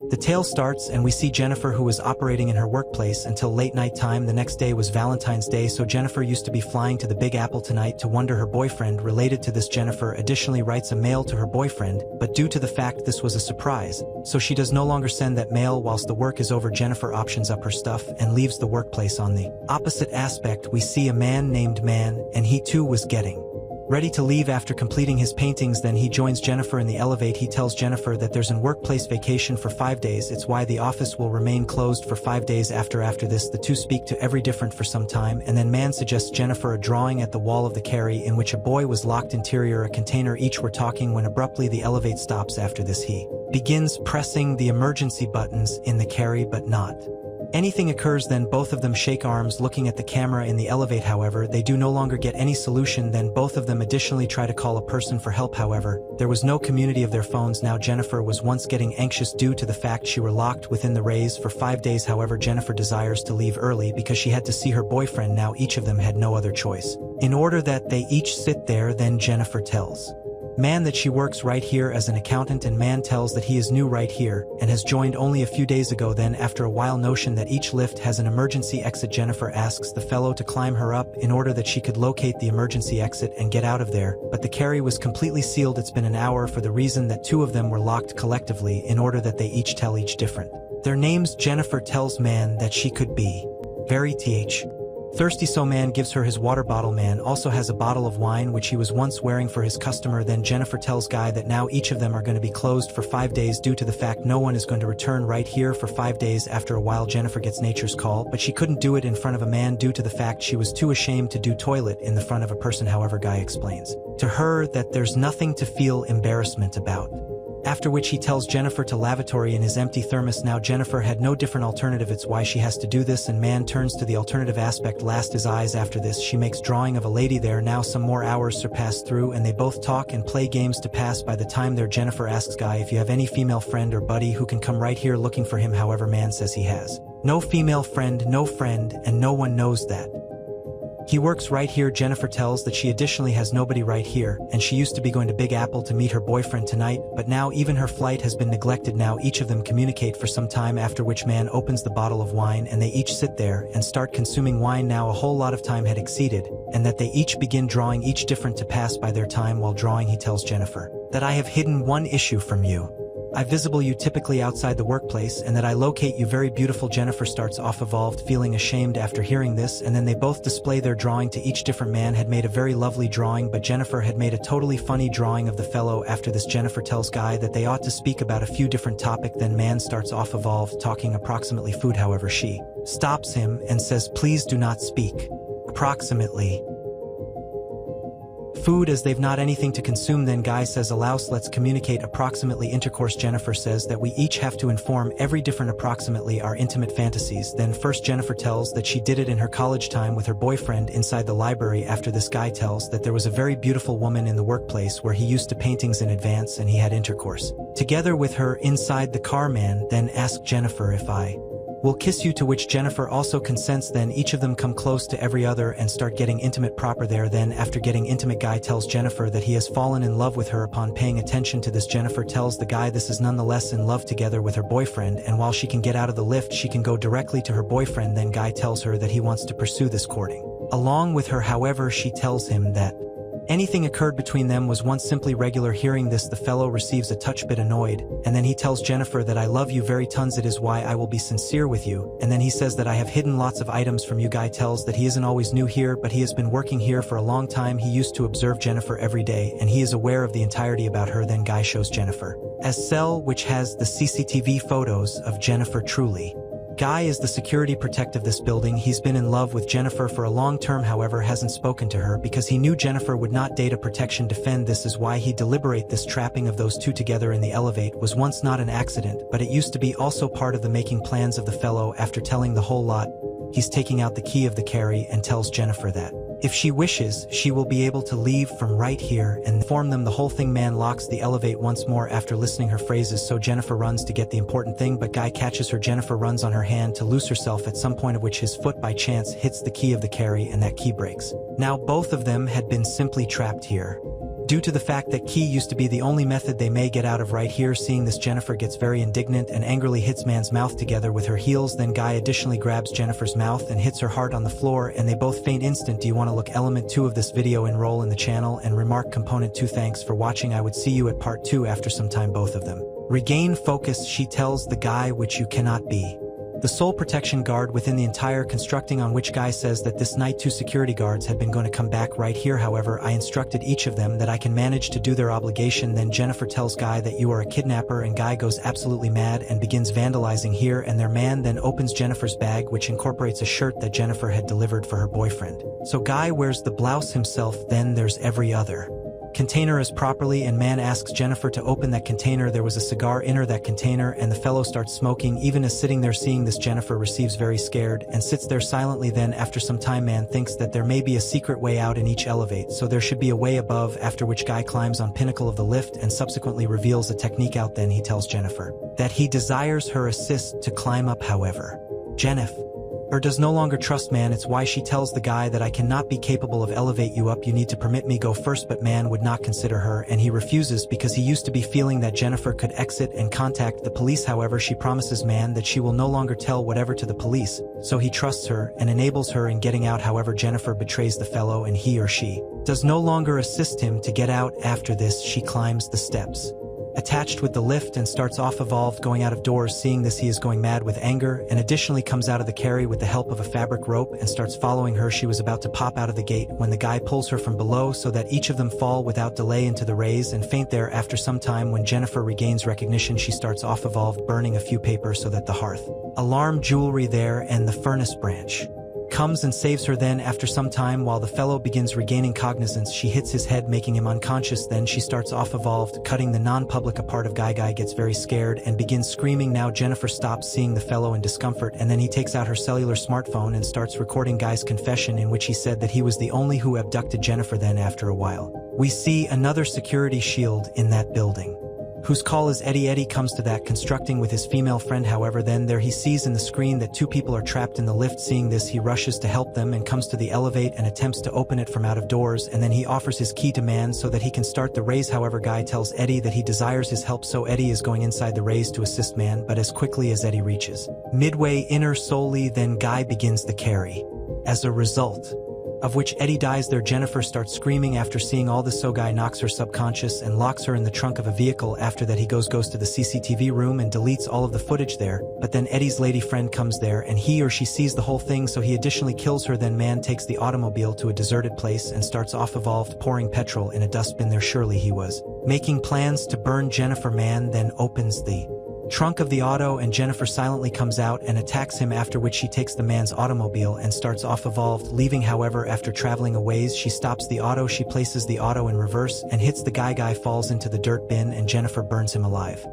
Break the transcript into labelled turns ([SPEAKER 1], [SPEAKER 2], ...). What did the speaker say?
[SPEAKER 1] The tale starts and we see Jennifer, who was operating in her workplace until late night time. The next day was Valentine's Day, so Jennifer used to be flying to the Big Apple tonight to wonder her boyfriend related to this. Jennifer additionally writes a mail to her boyfriend, but due to the fact this was a surprise, so she does no longer send that mail. Whilst the work is over, Jennifer options up her stuff and leaves the workplace. On the opposite aspect, we see a man named Man, and he too was getting ready to leave after completing his paintings. Then he joins Jennifer in the elevator. He tells Jennifer that there's an workplace vacation for 5 days. It's why the office will remain closed for 5 days. After this, the two speak to every different for some time, and then Man suggests Jennifer a drawing at the wall of the carry in which a boy was locked interior a container. Each were talking when abruptly the elevator stops. After this, he begins pressing the emergency buttons in the carry, but not anything occurs. Then both of them shake arms looking at the camera in the elevator. However, they do no longer get any solution. Then both of them additionally try to call a person for help. However, there was no community of their phones. Now Jennifer was once getting anxious due to the fact she were locked within the rays for 5 days. However, Jennifer desires to leave early because she had to see her boyfriend. Now each of them had no other choice in order that they each sit there. Then Jennifer tells Man that she works right here as an accountant, and Man tells that he is new right here and has joined only a few days ago. Then after a while, notion that each lift has an emergency exit. Jennifer asks the fellow to climb her up in order that she could locate the emergency exit and get out of there, but the carry was completely sealed. It's been an hour for the reason that two of them were locked collectively in order that they each tell each different their names. Jennifer tells Man that she could be very thirsty, so Man gives her his water bottle. Man also has a bottle of wine which he was once wearing for his customer. Then Jennifer tells Guy that now each of them are going to be closed for 5 days due to the fact no one is going to return right here for 5 days. After a while, Jennifer gets nature's call, but she couldn't do it in front of a man due to the fact she was too ashamed to do toilet in the front of a person. However, Guy explains to her that there's nothing to feel embarrassment about. After which he tells Jennifer to lavatory in his empty thermos. Now Jennifer had no different alternative, it's why she has to do this, and Man turns to the alternative aspect. Last his eyes. After this, she makes drawing of a lady there. Now some more hours surpass through and they both talk and play games to pass by the time there. Jennifer asks Guy if you have any female friend or buddy who can come right here looking for him. However, Man says he has no female friend, no friend, and no one knows that he works right here. Jennifer tells that she additionally has nobody right here, and she used to be going to Big Apple to meet her boyfriend tonight, but now even her flight has been neglected. Now each of them communicate for some time, after which Man opens the bottle of wine and they each sit there and start consuming wine. Now a whole lot of time had exceeded, and that they each begin drawing each different to pass by their time. While drawing, he tells Jennifer that I have hidden one issue from you. I visible you typically outside the workplace, and that I locate you very beautiful. Jennifer starts off evolved, feeling ashamed after hearing this, and then they both display their drawing to each different. Man had made a very lovely drawing, but Jennifer had made a totally funny drawing of the fellow. After this, Jennifer tells Guy that they ought to speak about a few different topics. Then Man starts off evolved, talking approximately food. However, she stops him and says please do not speak approximately food, as they've not anything to consume. Then Guy says allows let's communicate approximately intercourse. Jennifer says that we each have to inform every different approximately our intimate fantasies. Then first Jennifer tells that she did it in her college time with her boyfriend inside the library. After this, Guy tells that there was a very beautiful woman in the workplace where he used to paintings in advance and he had intercourse together with her inside the car. Man then asked Jennifer if I will kiss you, to which Jennifer also consents. Then each of them come close to every other and start getting intimate proper there. Then after getting intimate, Guy tells Jennifer that he has fallen in love with her. Upon paying attention to this, Jennifer tells the Guy this is nonetheless in love together with her boyfriend, and while she can get out of the lift she can go directly to her boyfriend. Then Guy tells her that he wants to pursue this courting along with her. However, she tells him that anything occurred between them was once simply regular. Hearing this, the fellow receives a touch bit annoyed, and then he tells Jennifer that I love you very tons, it is why I will be sincere with you, and then he says that I have hidden lots of items from you. Guy tells that he isn't always new here, but he has been working here for a long time. He used to observe Jennifer every day and he is aware of the entirety about her. Then Guy shows Jennifer as cell which has the CCTV photos of Jennifer. Truly, Guy is the security protect of this building. He's been in love with Jennifer for a long term, however hasn't spoken to her because he knew Jennifer would not data protection defend. This is why he deliberate this trapping of those two together in the elevate was once not an accident, but it used to be also part of the making plans of the fellow. After telling the whole lot, he's taking out the key of the carry and tells Jennifer that if she wishes, she will be able to leave from right here and inform them the whole thing. Man locks the elevate once more after listening her phrases, so Jennifer runs to get the important thing, but Guy catches her. Jennifer runs on her hand to loose herself, at some point of which his foot by chance hits the key of the carry and that key breaks. Now both of them had been simply trapped here Due to the fact that key used to be the only method they may get out of right here. Seeing this, Jennifer gets very indignant and angrily hits man's mouth together with her heels. Then guy additionally grabs Jennifer's mouth and hits her hard on the floor, and they both faint instant. Do you want to look element 2 of this video? Enroll in the channel and remark component 2. Thanks for watching. I would see you at part 2 after some time. Both of them regain focus. She tells the guy, which you cannot be the sole protection guard within the entire constructing, on which guy says that this night 2 security guards had been going to come back right here. However, I instructed each of them that I can manage to do their obligation. Then Jennifer tells guy that you are a kidnapper, and guy goes absolutely mad and begins vandalizing here and their man then opens Jennifer's bag, which incorporates a shirt that Jennifer had delivered for her boyfriend. So guy wears the blouse himself. Then there's every other container as properly, and man asks Jennifer to open that container. There was a cigar in that container, and the fellow starts smoking even as sitting there. Seeing this, Jennifer receives very scared and sits there silently. Then after some time, man thinks that there may be a secret way out in each elevate, so there should be a way above, after which guy climbs on pinnacle of the lift and subsequently reveals a technique out. Then he tells Jennifer that he desires her assist to climb up. However, Jennifer does no longer trust man. It's why she tells the guy that I cannot be capable of elevate you up, you need to permit me go first. But man would not consider her, and he refuses because he used to be feeling that Jennifer could exit and contact the police. However, she promises man that she will no longer tell whatever to the police, so he trusts her and enables her in getting out. However, Jennifer betrays the fellow, and he or she does no longer assist him to get out. After this, she climbs the steps attached with the lift and starts off evolved going out of doors. Seeing this, he is going mad with anger and additionally comes out of the carry with the help of a fabric rope and starts following her. She was about to pop out of the gate when the guy pulls her from below so that each of them fall without delay into the rays and faint there. After some time, when Jennifer regains recognition, she starts off evolved, burning a few papers so that the hearth alarm jewelry there and the furnace branch comes and saves her. Then after some time, while the fellow begins regaining cognizance, she hits his head, making him unconscious. Then she starts off evolved, cutting the non-public apart of guy. Guy gets very scared and begins screaming. Now Jennifer stops, seeing the fellow in discomfort, and then he takes out her cellular smartphone and starts recording guy's confession, in which he said that he was the only who abducted Jennifer. Then after a while, we see another security shield in that building, whose call is Eddie. Eddie comes to that constructing with his female friend. However, then there he sees in the screen that 2 people are trapped in the lift. Seeing this, he rushes to help them and comes to the elevate and attempts to open it from out of doors, and then he offers his key to man so that he can start the raise. However, guy tells Eddie that he desires his help, so Eddie is going inside the raise to assist man, but as quickly as Eddie reaches midway inner solely, then guy begins the carry, as a result of which Eddie dies there. Jennifer starts screaming after seeing all this, so guy knocks her subconscious and locks her in the trunk of a vehicle. After that, he goes to the CCTV room and deletes all of the footage there, but then Eddie's lady friend comes there and he or she sees the whole thing, so he additionally kills her. Then man takes the automobile to a deserted place and starts off evolved, pouring petrol in a dustbin there. Surely he was making plans to burn Jennifer. Man then opens the trunk of the auto and Jennifer silently comes out and attacks him, after which she takes the man's automobile and starts off evolved, leaving. However, after traveling a ways, she stops the auto, she places the auto in reverse and hits the guy. Guy falls into the dirt bin and Jennifer burns him alive.